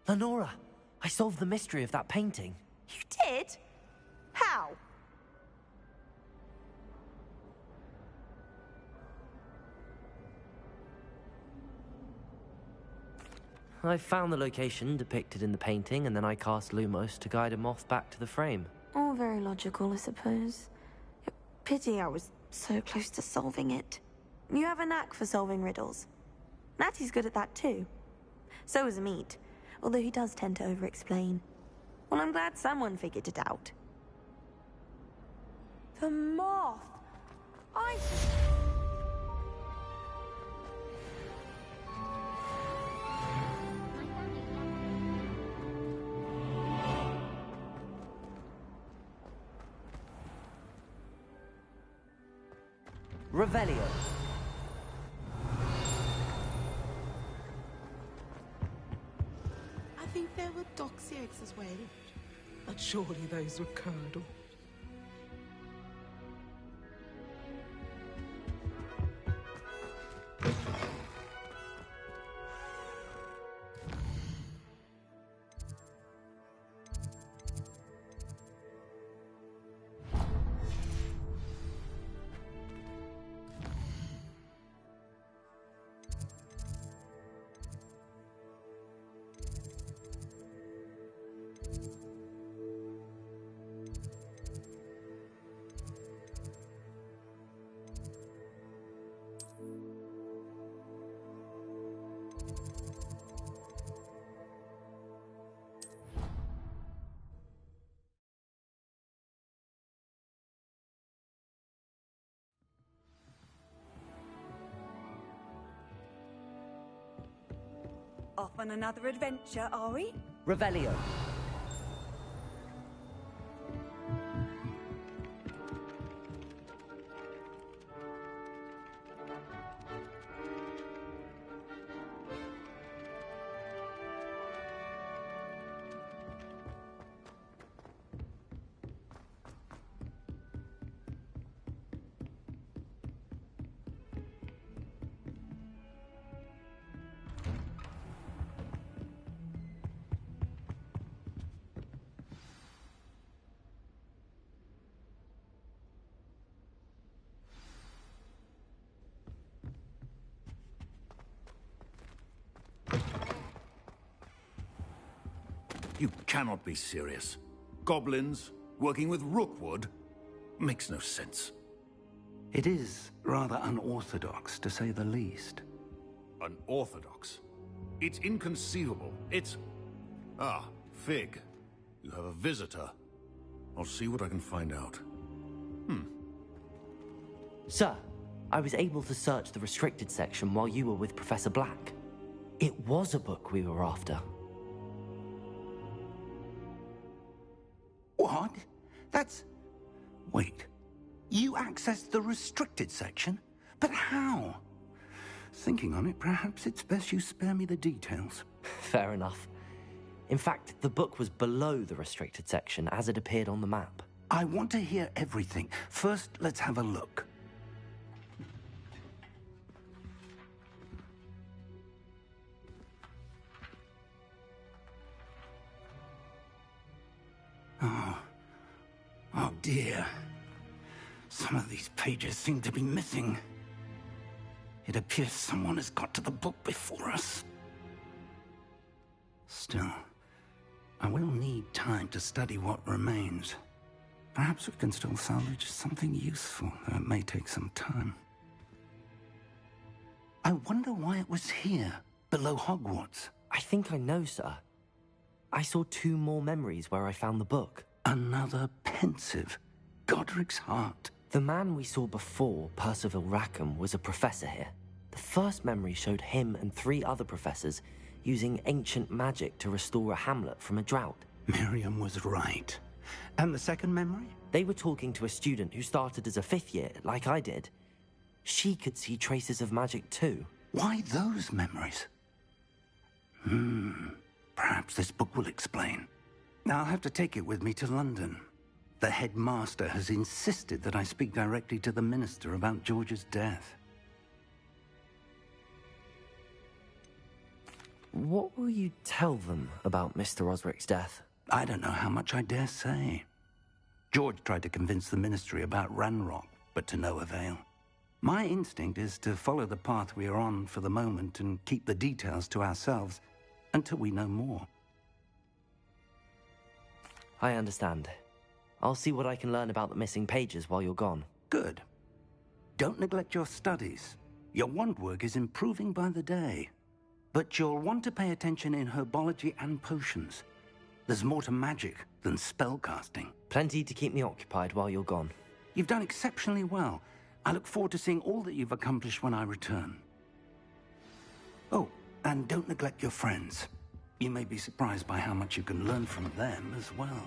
Lenora, I solved the mystery of that painting. You did? How? I found the location depicted in the painting, and then I cast Lumos to guide a moth back to the frame. All very logical, I suppose. Pity I was so close to solving it. You have a knack for solving riddles. Natty's good at that too. So is Amit, although he does tend to over-explain. Well, I'm glad someone figured it out. The moth! I... Revelio. I think there were doxy eggs as well, but surely those were curdled. Off on another adventure, are we? Revelio. You cannot be serious. Goblins working with rookwood makes no sense. It is rather unorthodox, to say the least. Unorthodox? It's inconceivable. It's... Ah, Fig. You have a visitor. I'll see what I can find out. Sir, I was able to search the restricted section while you were with Professor Black. It was a book we were after. What? That's... Wait. You accessed the restricted section? But how? Thinking on it, perhaps it's best you spare me the details. Fair enough. In fact, the book was below the restricted section as it appeared on the map. I want to hear everything. First, let's have a look. Oh dear. Some of these pages seem to be missing. It appears someone has got to the book before us. Still, I will need time to study what remains. Perhaps we can still salvage something useful, though it may take some time. I wonder why it was here, below Hogwarts. I think I know, sir. I saw 2 more memories where I found the book. Another pensive. Godric's heart. The man we saw before, Percival Rackham, was a professor here. The first memory showed him and 3 other professors using ancient magic to restore a hamlet from a drought. Miriam was right. And the second memory? They were talking to a student who started as a 5th year, like I did. She could see traces of magic too. Why those memories? Perhaps this book will explain. I'll have to take it with me to London. The headmaster has insisted that I speak directly to the minister about George's death. What will you tell them about Mr. Osric's death? I don't know how much I dare say. George tried to convince the Ministry about Ranrock, but to no avail. My instinct is to follow the path we are on for the moment and keep the details to ourselves until we know more. I understand. I'll see what I can learn about the missing pages while you're gone. Good. Don't neglect your studies. Your wand work is improving by the day. But you'll want to pay attention in herbology and potions. There's more to magic than spellcasting. Plenty to keep me occupied while you're gone. You've done exceptionally well. I look forward to seeing all that you've accomplished when I return. Oh, and don't neglect your friends. You may be surprised by how much you can learn from them as well.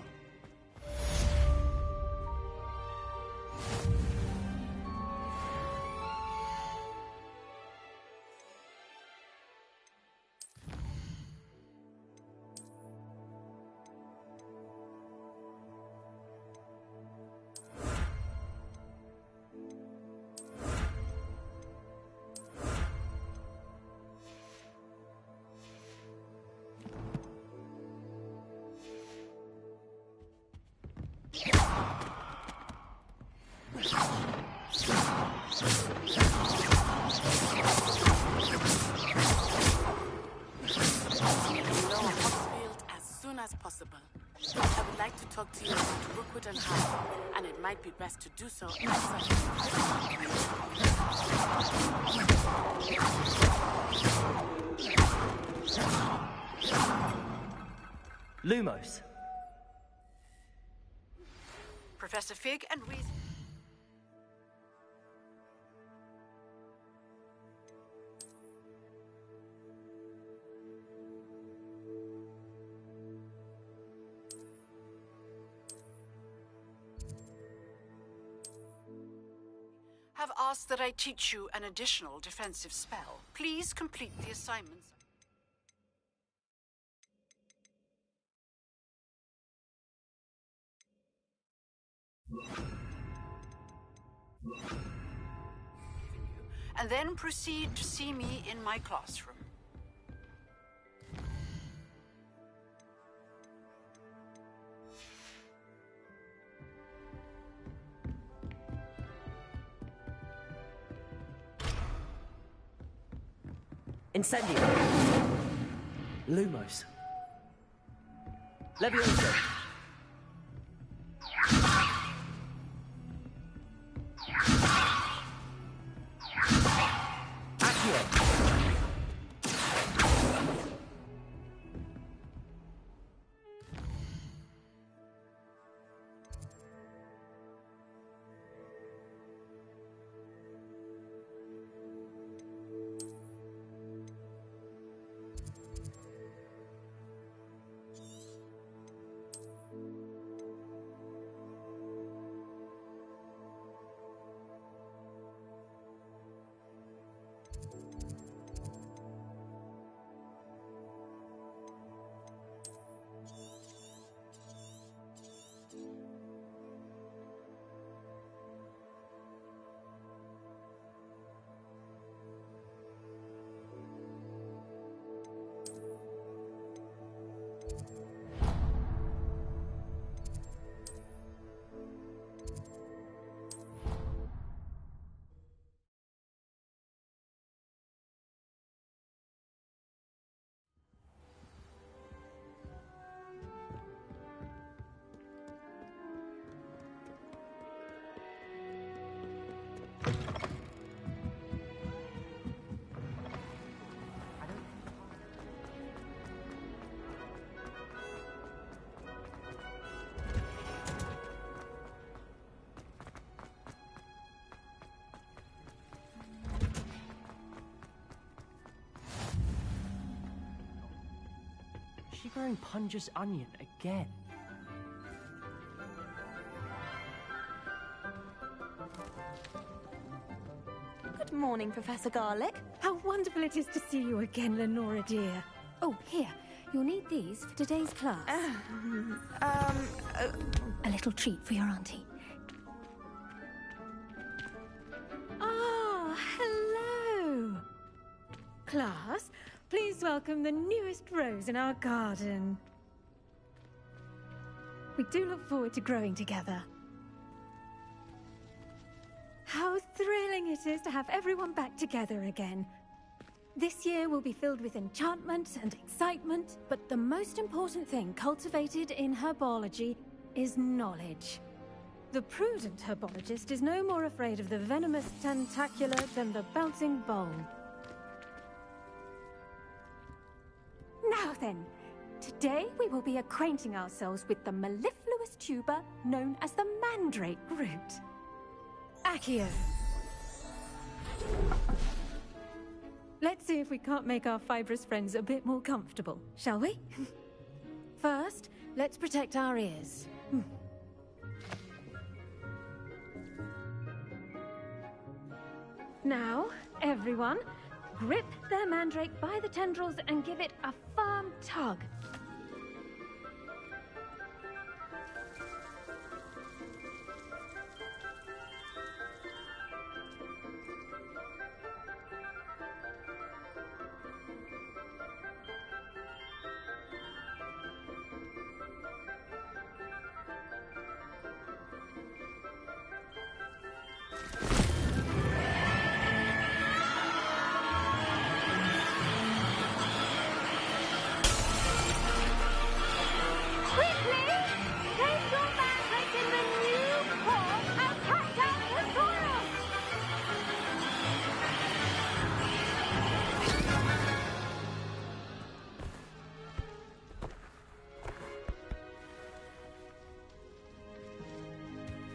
Possible. I would like to talk to you about Rookwood and High, and it might be best to do so outside. Lumos. Professor Fig and Reese. Have asked that I teach you an additional defensive spell. Please complete the assignments. And then proceed to see me in my classroom. Incendio. Lumos. Levioso. Accio. She growing Punja's onion again. Good morning, Professor Garlick. How wonderful it is to see you again, Lenora dear. Oh, here. You'll need these for today's class. A little treat for your auntie. Ah, hello. Class, please welcome welcome the newest rose in our garden. We do look forward to growing together. How thrilling it is to have everyone back together again. This year will be filled with enchantment and excitement, but the most important thing cultivated in herbology is knowledge. The prudent herbologist is no more afraid of the venomous tentacula than the bouncing bowl. Now then, today we will be acquainting ourselves with the mellifluous tuber known as the mandrake root. Accio. Let's see if we can't make our fibrous friends a bit more comfortable, shall we? First, let's protect our ears. Now, everyone, grip their mandrake by the tendrils and give it a firm tug.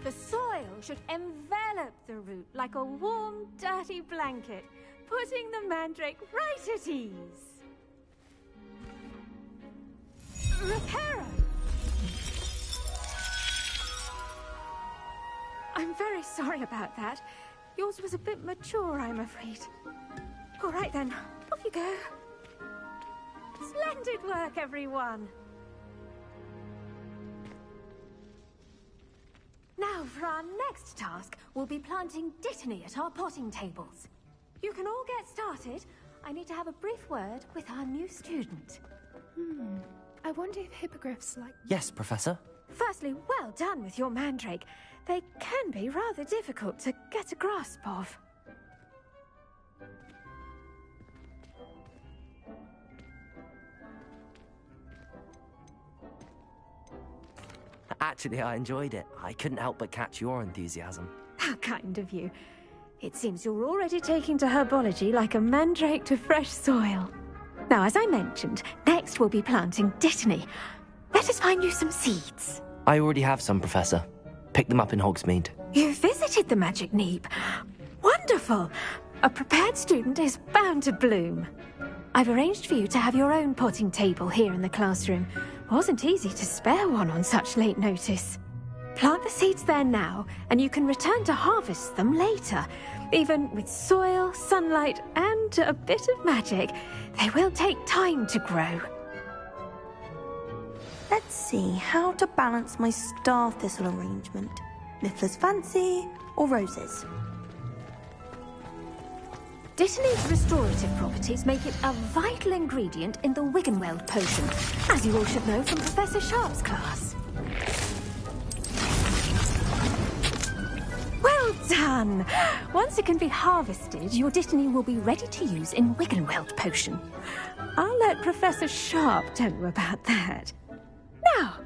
The soil should envelop the root like a warm, dirty blanket, putting the mandrake right at ease. Reparo! I'm very sorry about that. Yours was a bit mature, I'm afraid. All right then, off you go. Splendid work, everyone! Now, for our next task, we'll be planting dittany at our potting tables. You can all get started. I need to have a brief word with our new student. I wonder if hippogriffs like... Yes, Professor. Firstly, well done with your mandrake. They can be rather difficult to get a grasp of. Actually, I enjoyed it. I couldn't help but catch your enthusiasm. How kind of you. It seems you're already taking to herbology like a mandrake to fresh soil. Now, as I mentioned, next we'll be planting dittany. Let us find you some seeds. I already have some, Professor. Picked them up in Hogsmeade. You visited the Magic Neep. Wonderful! A prepared student is bound to bloom. I've arranged for you to have your own potting table here in the classroom. Wasn't easy to spare one on such late notice. Plant the seeds there now, and you can return to harvest them later. Even with soil, sunlight, and a bit of magic, they will take time to grow. Let's see how to balance my star thistle arrangement. Miffler's Fancy or roses? Dittany's restorative properties make it a vital ingredient in the Wiggenweld potion, as you all should know from Professor Sharp's class. Well done! Once it can be harvested, your dittany will be ready to use in Wiggenweld potion. I'll let Professor Sharp tell you about that. Now,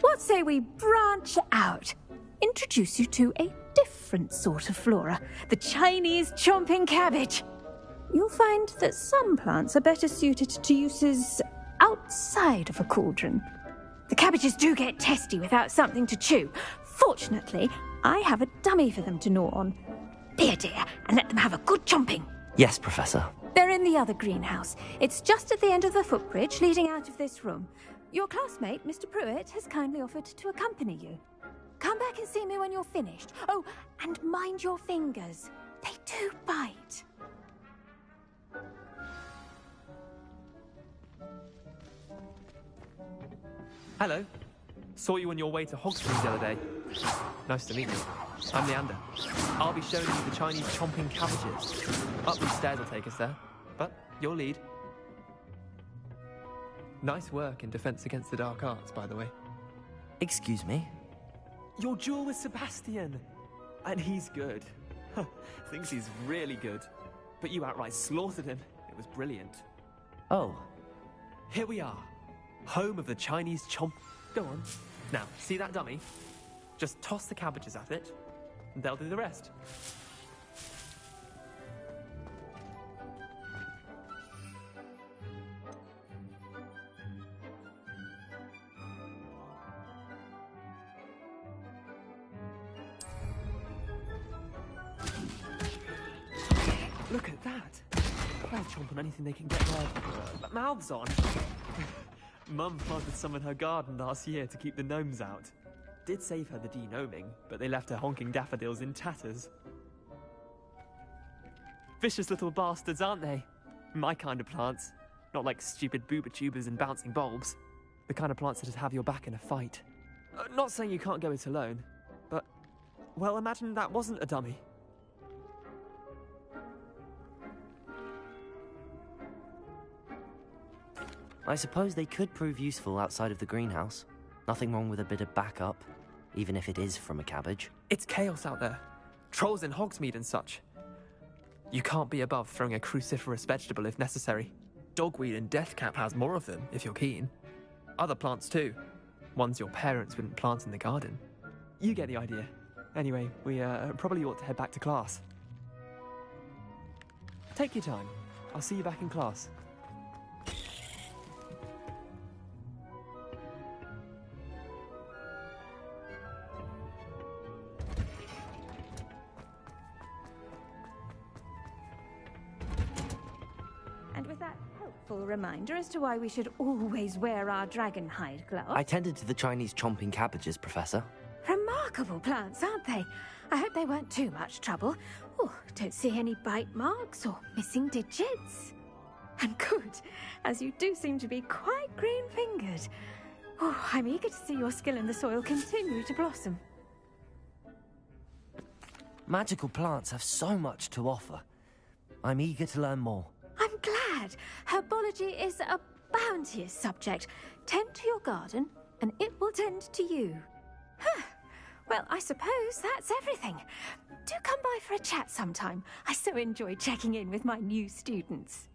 what say we branch out? Introduce you to a different sort of flora, the Chinese chomping cabbage. You'll find that some plants are better suited to uses outside of a cauldron. The cabbages do get testy without something to chew. Fortunately, I have a dummy for them to gnaw on. Be a dear and let them have a good chomping. Yes, Professor. They're in the other greenhouse. It's just at the end of the footbridge leading out of this room. Your classmate, Mr. Pruitt, has kindly offered to accompany you. Come back and see me when you're finished. Oh, and mind your fingers. They do bite. Hello. Saw you on your way to Hogsmeade the other day. Nice to meet you. I'm Leander. I'll be showing you the Chinese chomping cabbages. Up these stairs will take us there, but you'll lead. Nice work in Defense Against the Dark Arts, by the way. Excuse me? Your duel with Sebastian! And he's good. Thinks he's really good. But you outright slaughtered him. It was brilliant. Oh. Here we are. Home of the Chinese chomp... Go on. Now, see that dummy? Just toss the cabbages at it, and they'll do the rest. Look at that! They'll chomp on anything they can get their mouths on. Mum planted some in her garden last year to keep the gnomes out. Did save her the de-gnoming, but they left her honking daffodils in tatters. Vicious little bastards, aren't they? My kind of plants. Not like stupid booba tubers and bouncing bulbs. The kind of plants that'd have your back in a fight. Not saying you can't go it alone, but... well, imagine that wasn't a dummy. I suppose they could prove useful outside of the greenhouse. Nothing wrong with a bit of backup, even if it is from a cabbage. It's chaos out there. Trolls in Hogsmeade and such. You can't be above throwing a cruciferous vegetable if necessary. Dogweed and deathcap has more of them, if you're keen. Other plants too. Ones your parents wouldn't plant in the garden. You get the idea. Anyway, we probably ought to head back to class. Take your time. I'll see you back in class. Reminder as to why we should always wear our dragon hide gloves. I tended to the Chinese chomping cabbages, Professor. Remarkable plants, aren't they? I hope they weren't too much trouble. Oh, don't see any bite marks or missing digits. And good, as you do seem to be quite green-fingered. Oh, I'm eager to see your skill in the soil continue to blossom. Magical plants have so much to offer. I'm eager to learn more. I'm glad. Herbology is a bounteous subject. Tend to your garden, and it will tend to you. Huh. Well, I suppose that's everything. Do come by for a chat sometime. I so enjoy checking in with my new students.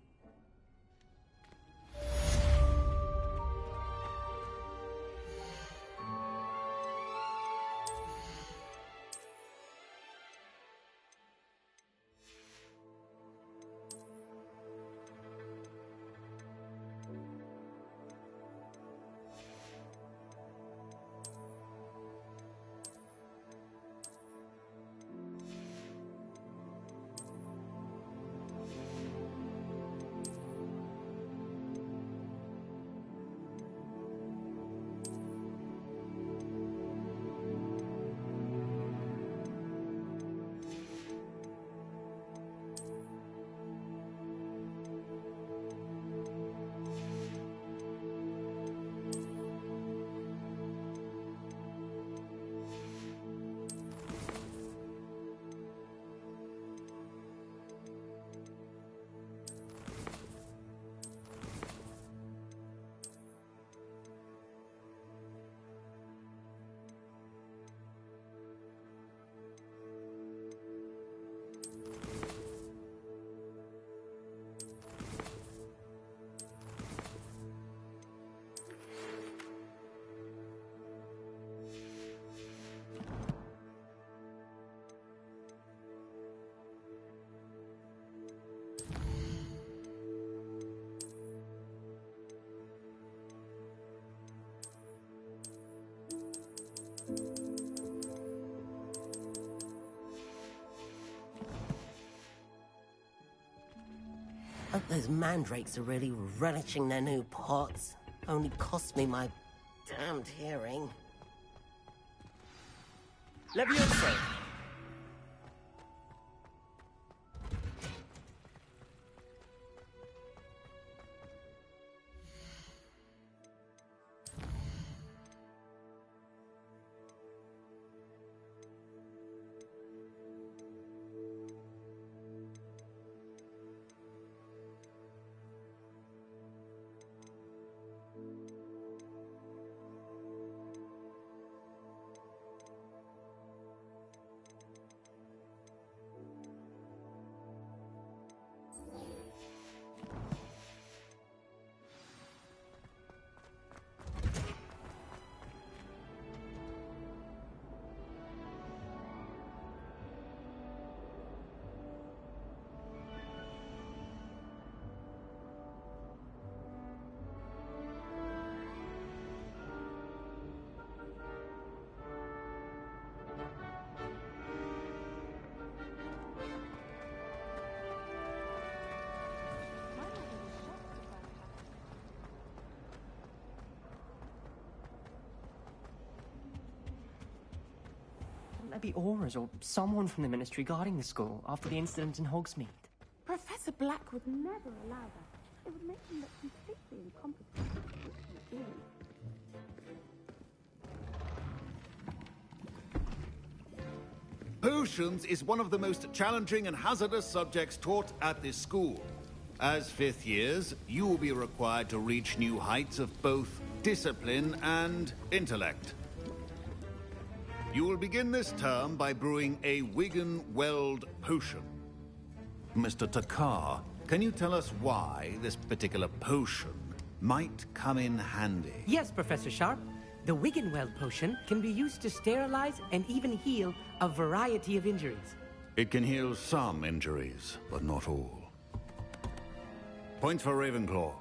Hope those mandrakes are really relishing their new pots. Only cost me my damned hearing. Levioso! there be auras or someone from the Ministry guarding the school after the incident in Hogsmeade? Professor Black would never allow that. It would make him look completely incompetent. Potions is one of the most challenging and hazardous subjects taught at this school. As fifth years, you will be required to reach new heights of both discipline and intellect. You will begin this term by brewing a Wiggenweld potion. Mr. Takar, can you tell us why this particular potion might come in handy? Yes, Professor Sharp. The Wiggenweld potion can be used to sterilize and even heal a variety of injuries. It can heal some injuries, but not all. Point for Ravenclaw.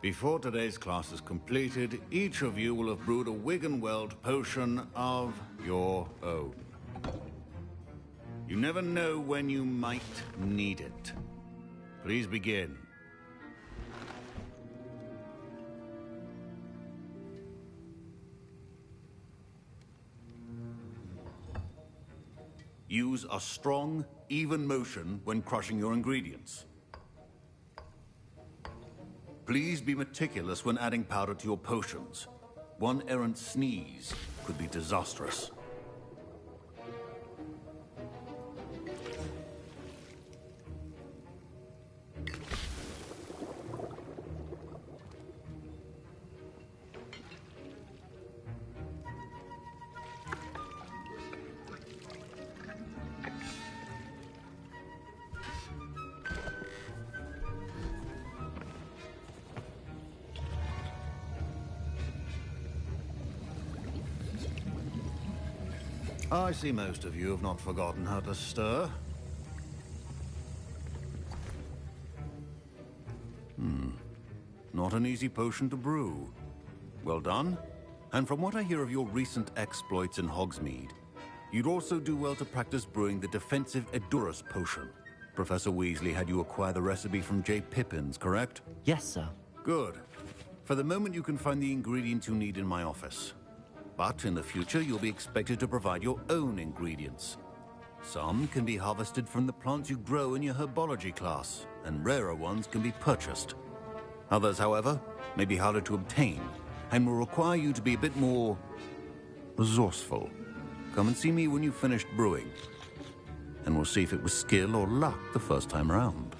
Before today's class is completed, each of you will have brewed a Wiggenweld potion of your own. You never know when you might need it. Please begin. Use a strong, even motion when crushing your ingredients. Please be meticulous when adding powder to your potions. One errant sneeze could be disastrous. I see most of you have not forgotten how to stir. Not an easy potion to brew. Well done. And from what I hear of your recent exploits in Hogsmeade, you'd also do well to practice brewing the defensive Edurus potion. Professor Weasley had you acquire the recipe from J. Pippins, correct? Yes, sir. Good. For the moment, you can find the ingredients you need in my office. But in the future, you'll be expected to provide your own ingredients. Some can be harvested from the plants you grow in your herbology class, and rarer ones can be purchased. Others, however, may be harder to obtain, and will require you to be a bit more resourceful. Come and see me when you've finished brewing, and we'll see if it was skill or luck the first time around.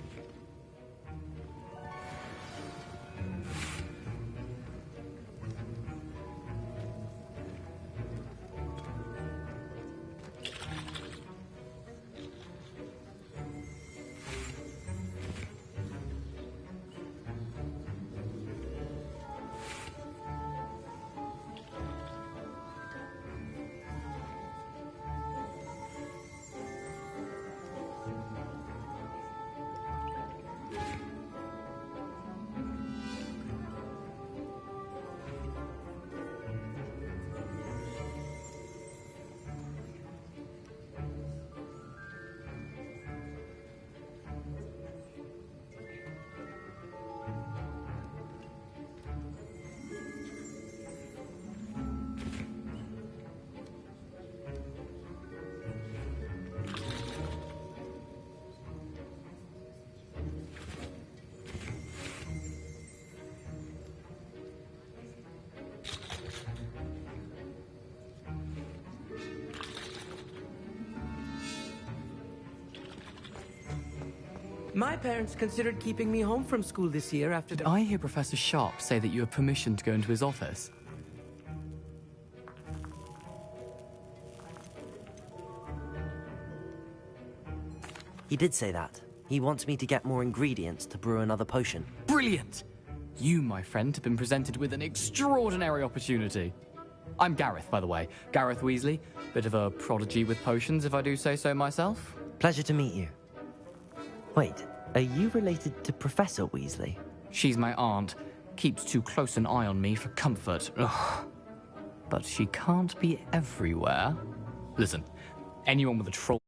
My parents considered keeping me home from school this year after... Did I hear Professor Sharp say that you have permission to go into his office? He did say that. He wants me to get more ingredients to brew another potion. Brilliant! You, my friend, have been presented with an extraordinary opportunity. I'm Gareth, by the way. Gareth Weasley. Bit of a prodigy with potions, if I do say so myself. Pleasure to meet you. Wait, are you related to Professor Weasley? She's my aunt. Keeps too close an eye on me for comfort. Ugh. But she can't be everywhere. Listen, anyone with a troll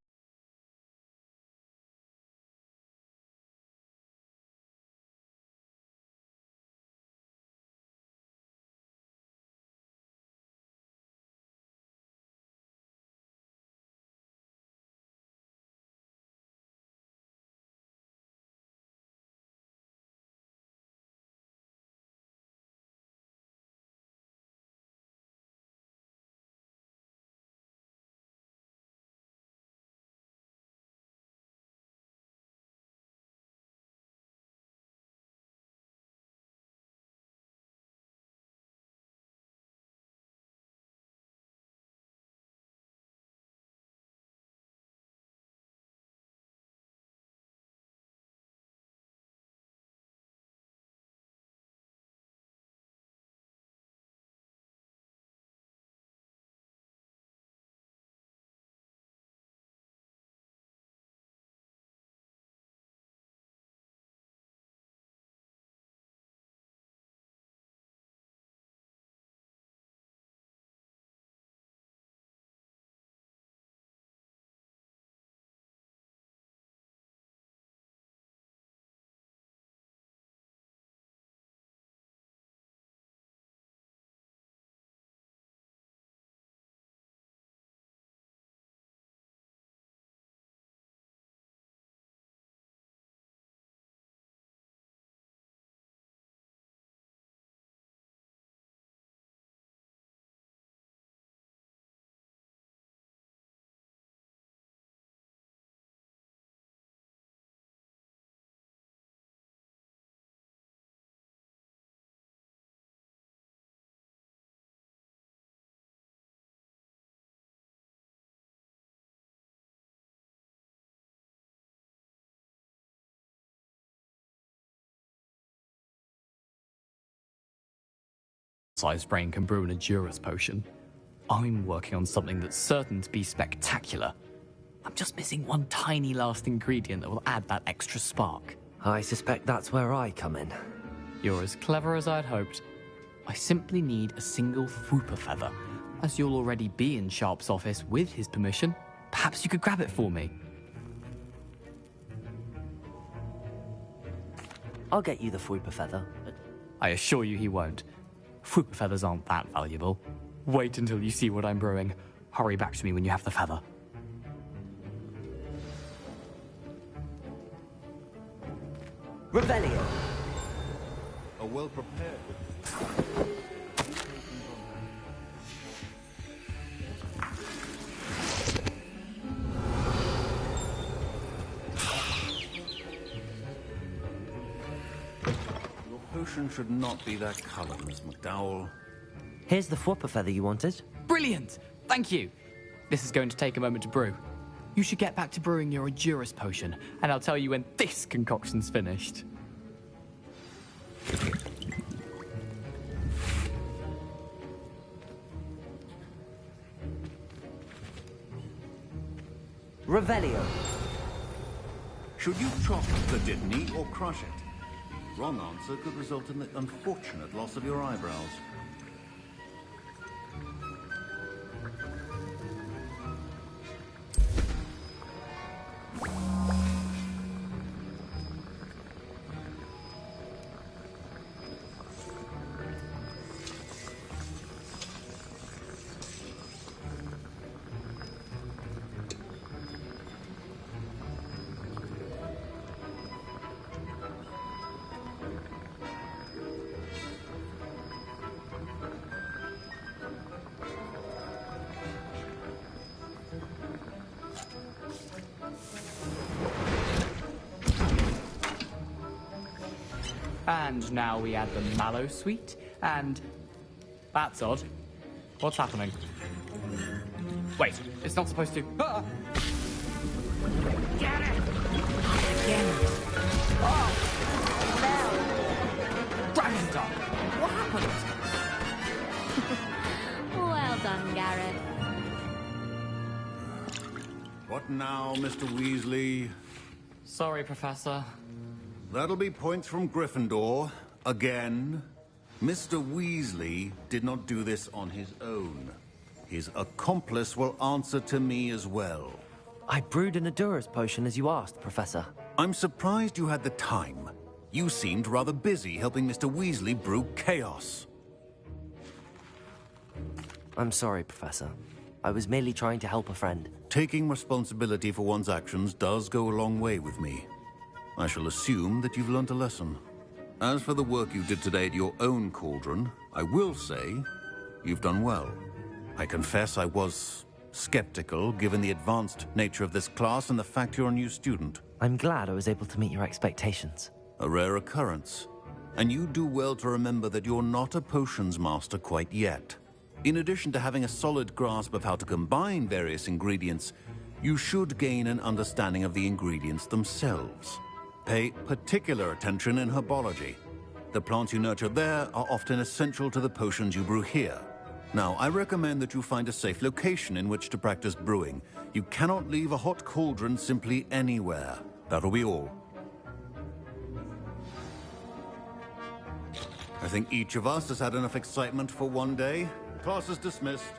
sized brain can brew an Endurance potion. I'm working on something that's certain to be spectacular. I'm just missing one tiny last ingredient that will add that extra spark. I suspect that's where I come in. You're as clever as I'd hoped. I simply need a single Fwooper feather. As you'll already be in Sharp's office with his permission, perhaps you could grab it for me. I'll get you the Fwooper feather. I assure you he won't. Fwooper feathers aren't that valuable. Wait until you see what I'm brewing. Hurry back to me when you have the feather. Revelio! A well-prepared... Your potion should not be that color, Miss McDowell. Here's the Fwooper feather you wanted. Brilliant! Thank you! This is going to take a moment to brew. You should get back to brewing your Endurance potion, and I'll tell you when this concoction's finished. Revelio. Should you chop the Didney or crush it? Wrong answer could result in the unfortunate loss of your eyebrows. And now we add the mallow sweet, and... That's odd. What's happening? Wait, it's not supposed to... Ah! Get it! Again. Oh! Dragon's Dog! What happened? Well done, Gareth. What now, Mr. Weasley? Sorry, Professor. That'll be points from Gryffindor. Again. Mr. Weasley did not do this on his own. His accomplice will answer to me as well. I brewed an Endurance potion as you asked, Professor. I'm surprised you had the time. You seemed rather busy helping Mr. Weasley brew chaos. I'm sorry, Professor. I was merely trying to help a friend. Taking responsibility for one's actions does go a long way with me. I shall assume that you've learnt a lesson. As for the work you did today at your own cauldron, I will say you've done well. I confess I was skeptical, given the advanced nature of this class and the fact you're a new student. I'm glad I was able to meet your expectations. A rare occurrence. And you do well to remember that you're not a potions master quite yet. In addition to having a solid grasp of how to combine various ingredients, you should gain an understanding of the ingredients themselves. Pay particular attention in herbology. The plants you nurture there are often essential to the potions you brew here. Now, I recommend that you find a safe location in which to practice brewing. You cannot leave a hot cauldron simply anywhere. That'll be all. I think each of us has had enough excitement for one day. Class is dismissed.